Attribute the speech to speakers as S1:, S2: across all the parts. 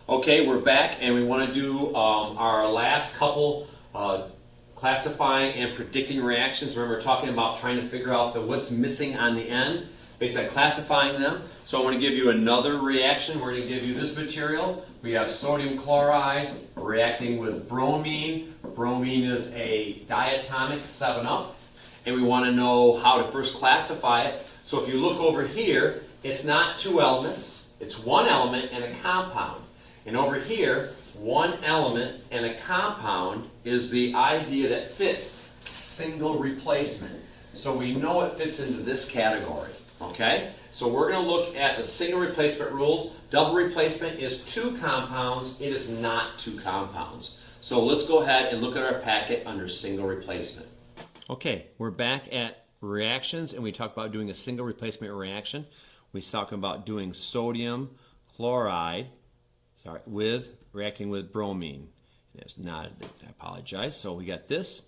S1: Okay, we're back and we want to do our last couple classifying and predicting reactions. Remember talking about trying to figure out what's missing on the end based on classifying them. So I want to give you another reaction. We're going to give you this material. We have sodium chloride reacting with bromine. Bromine is a diatomic 7-Up. And we want to know how to first classify it. So if you look over here, it's not two elements. It's one element and a compound. And over here, one element and a compound is the idea that fits single replacement. So we know it fits into this category, okay? So we're going to look at the single replacement rules. Double replacement is two compounds. It is not two compounds. So let's go ahead and look at our packet under single replacement. Okay, we're back at reactions, and we talked about doing a single replacement reaction. We talked about doing sodium chloride reacting with bromine. It's not, I apologize. So we got this.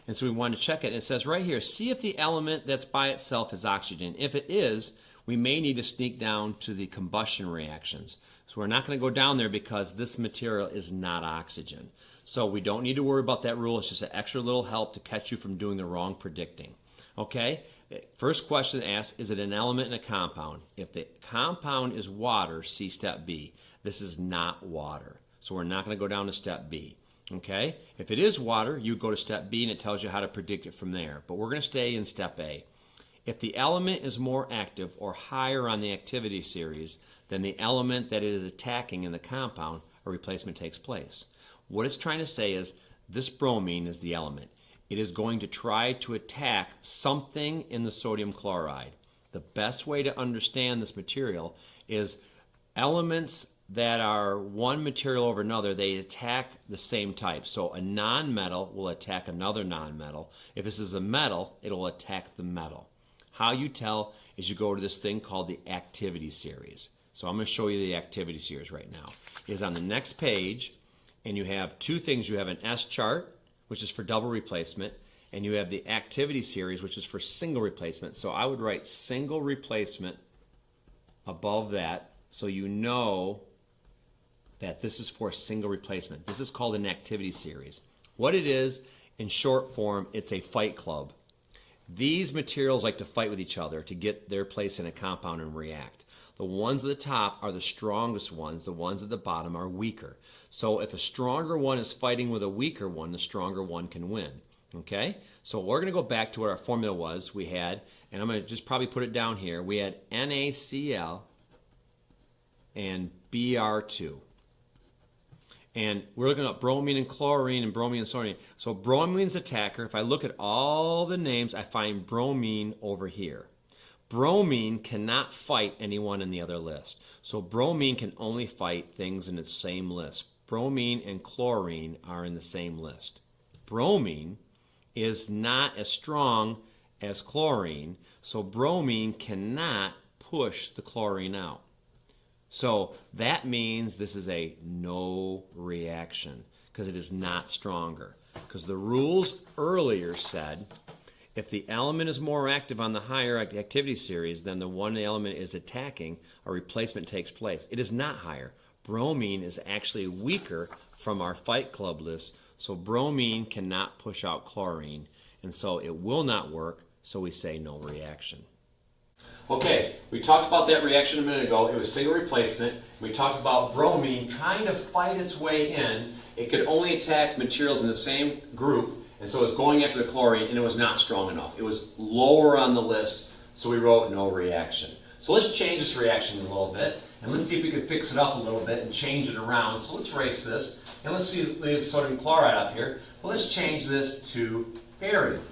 S1: And so we want to check it. It says right here, see if the element that's by itself is oxygen. If it is, we may need to sneak down to the combustion reactions. So we're not going to go down there because this material is not oxygen. So we don't need to worry about that rule. It's just an extra little help to catch you from doing the wrong predicting. Okay? First question asked, is it an element in a compound? If the compound is water, see step B. This is not water. So we're not going to go down to step B. Okay? If it is water, you go to step B and it tells you how to predict it from there. But we're going to stay in step A. If the element is more active or higher on the activity series than the element that it is attacking in the compound, a replacement takes place. What it's trying to say is this bromine is the element. It is going to try to attack something in the sodium chloride. The best way to understand this material is elements that are one material over another, they attack the same type. So a non-metal will attack another non-metal. If this is a metal, it'll attack the metal. How you tell is you go to this thing called the activity series. So I'm going to show you the activity series right now. It is on the next page, and you have two things. You have an S chart, which is for double replacement, and you have the activity series, which is for single replacement. So I would write single replacement above that so you know that this is for single replacement. This is called an activity series. What it is, in short form, it's a fight club. These materials like to fight with each other to get their place in a compound and react. The ones at the top are the strongest ones. The ones at the bottom are weaker. So if a stronger one is fighting with a weaker one, the stronger one can win. Okay? So we're going to go back to what our formula was. We had, and I'm going to just probably put it down here, we had NaCl and Br2. And we're looking at bromine and chlorine and bromine and sodium. So bromine's attacker. If I look at all the names, I find bromine over here. Bromine cannot fight anyone in the other list. So bromine can only fight things in its same list. Bromine and chlorine are in the same list. Bromine is not as strong as chlorine, so bromine cannot push the chlorine out. So that means this is a no reaction because it is not stronger. Because the rules earlier said if the element is more active on the higher activity series than the one element is attacking, a replacement takes place. It is not higher. Bromine is actually weaker from our fight club list, so bromine cannot push out chlorine, and so it will not work, so we say no reaction. Okay, we talked about that reaction a minute ago. It was single replacement. We talked about bromine trying to fight its way in. It could only attack materials in the same group, and so it was going after the chlorine, and it was not strong enough. It was lower on the list, so we wrote no reaction. So let's change this reaction a little bit, and let's see if we can fix it up a little bit and change it around. So let's erase this, and let's see, leave sodium chloride up here. But let's change this to barium.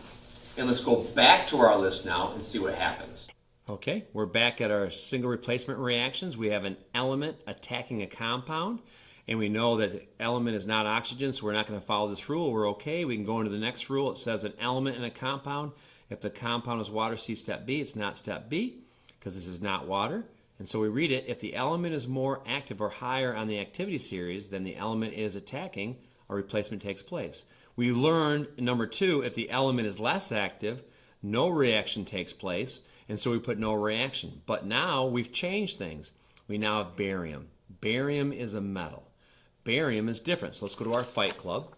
S1: And let's go back to our list now and see what happens. Okay, we're back at our single replacement reactions. We have an element attacking a compound, and we know that the element is not oxygen, so we're not going to follow this rule. We're okay. We can go into the next rule. It says an element in a compound. If the compound is water, see step B. It's not step B because this is not water. And so we read it, if the element is more active or higher on the activity series than the element is attacking, a replacement takes place. We learned, number 2, if the element is less active, no reaction takes place, and so we put no reaction. But now we've changed things. We now have barium. Barium is a metal. barium is different. So let's go to our Fight Club.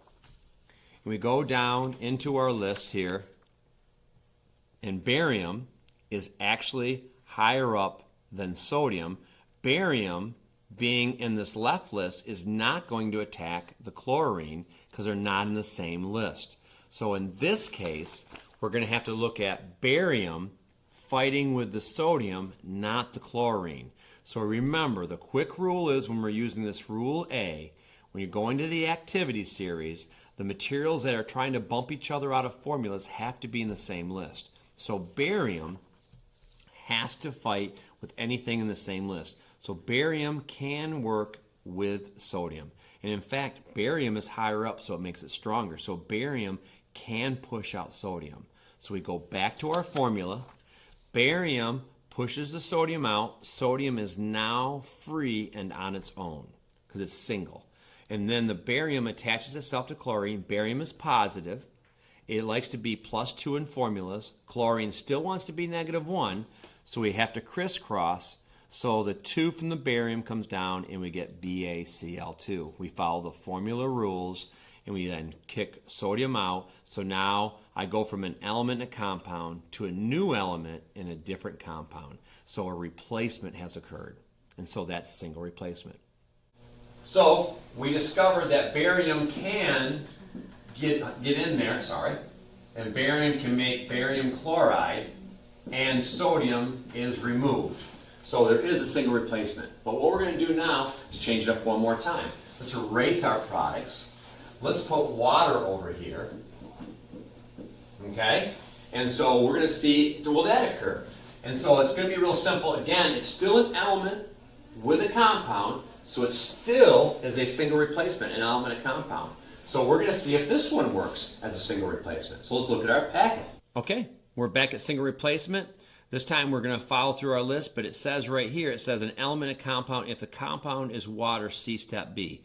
S1: And we go down into our list here. And barium is actually higher up than sodium. Barium, being in this left list, is not going to attack the chlorine because they're not in the same list. So in this case, we're going to have to look at barium fighting with the sodium, not the chlorine. So remember, the quick rule is when we're using this rule A, when you're going to the activity series, the materials that are trying to bump each other out of formulas have to be in the same list. So barium has to fight with anything in the same list. So barium can work with sodium. And in fact, barium is higher up, so it makes it stronger. So barium can push out sodium. So we go back to our formula. Barium pushes the sodium out. Sodium is now free and on its own because it's single. And then the barium attaches itself to chlorine. Barium is positive. It likes to be +2 in formulas. Chlorine still wants to be -1, so we have to crisscross. So the 2 from the barium comes down and we get BaCl2. We follow the formula rules and we then kick sodium out. So now I go from an element in a compound to a new element in a different compound. So a replacement has occurred. And so that's single replacement. So we discovered that barium can get in there, and barium can make barium chloride, and sodium is removed. So there is a single replacement. But what we're going to do now is change it up one more time. Let's erase our products. Let's put water over here. Okay? And so we're going to see, will that occur? And so it's going to be real simple. Again, it's still an element with a compound, so it still is a single replacement, an element, a compound. So we're going to see if this one works as a single replacement. So let's look at our packet. Okay, we're back at single replacement. This time we're going to follow through our list, but it says right here, it says an element, a compound. If the compound is water, see step B.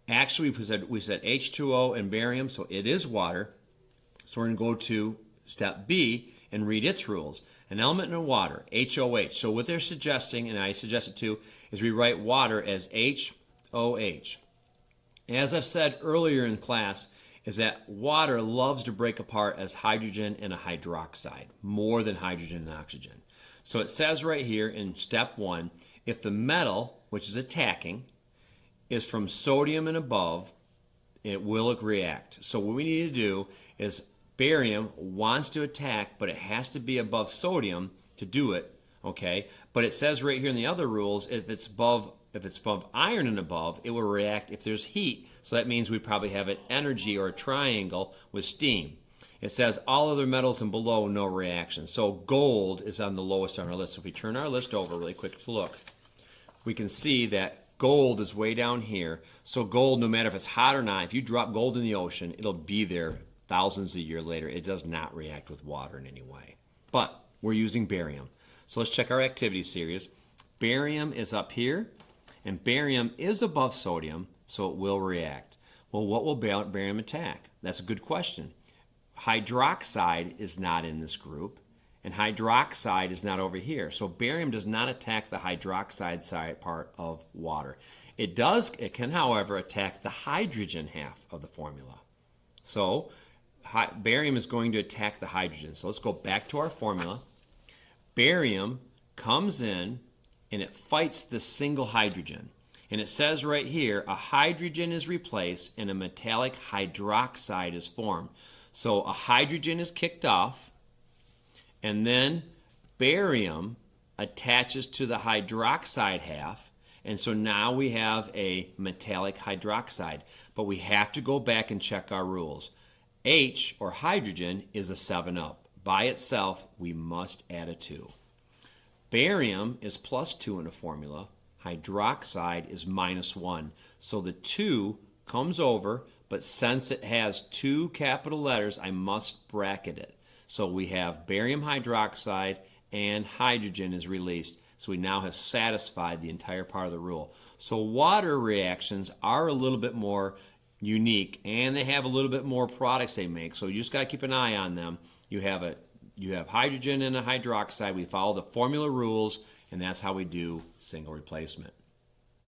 S1: Actually, we said H2O and barium, so it is water. So we're going to go to step B and read its rules. An element in water, HOH. So what they're suggesting, and I suggest it too, is we write water as HOH. As I've said earlier in class, is that water loves to break apart as hydrogen and a hydroxide, more than hydrogen and oxygen. So it says right here in step 1, if the metal, which is attacking, is from sodium and above, it will react. So what we need to do is barium wants to attack, but it has to be above sodium to do it, okay? But it says right here in the other rules, if it's above iron and above, it will react if there's heat. So that means we probably have an energy or a triangle with steam. It says all other metals and below, no reaction. So gold is on the lowest on our list. So if we turn our list over really quick to look, we can see that gold is way down here. So gold, no matter if it's hot or not, if you drop gold in the ocean, it'll be there thousands of years later. It does not react with water in any way. But we're using barium. So let's check our activity series. Barium is up here. And barium is above sodium, so it will react. Well, what will barium attack? That's a good question. Hydroxide is not in this group, and hydroxide is not over here. So barium does not attack the hydroxide side part of water. It can, however, attack the hydrogen half of the formula. So barium is going to attack the hydrogen. So let's go back to our formula. Barium comes in, and it fights the single hydrogen. And it says right here, a hydrogen is replaced and a metallic hydroxide is formed. So a hydrogen is kicked off, and then barium attaches to the hydroxide half, and so now we have a metallic hydroxide. But we have to go back and check our rules. H, or hydrogen, is a 7-up. By itself, we must add a 2. Barium is +2 in the formula. Hydroxide is -1. So the 2 comes over, but since it has 2 capital letters, I must bracket it. So we have barium hydroxide and hydrogen is released. So we now have satisfied the entire part of the rule. So water reactions are a little bit more unique, and they have a little bit more products they make. So you just got to keep an eye on them. You have hydrogen and a hydroxide. We follow the formula rules, and that's how we do single replacement.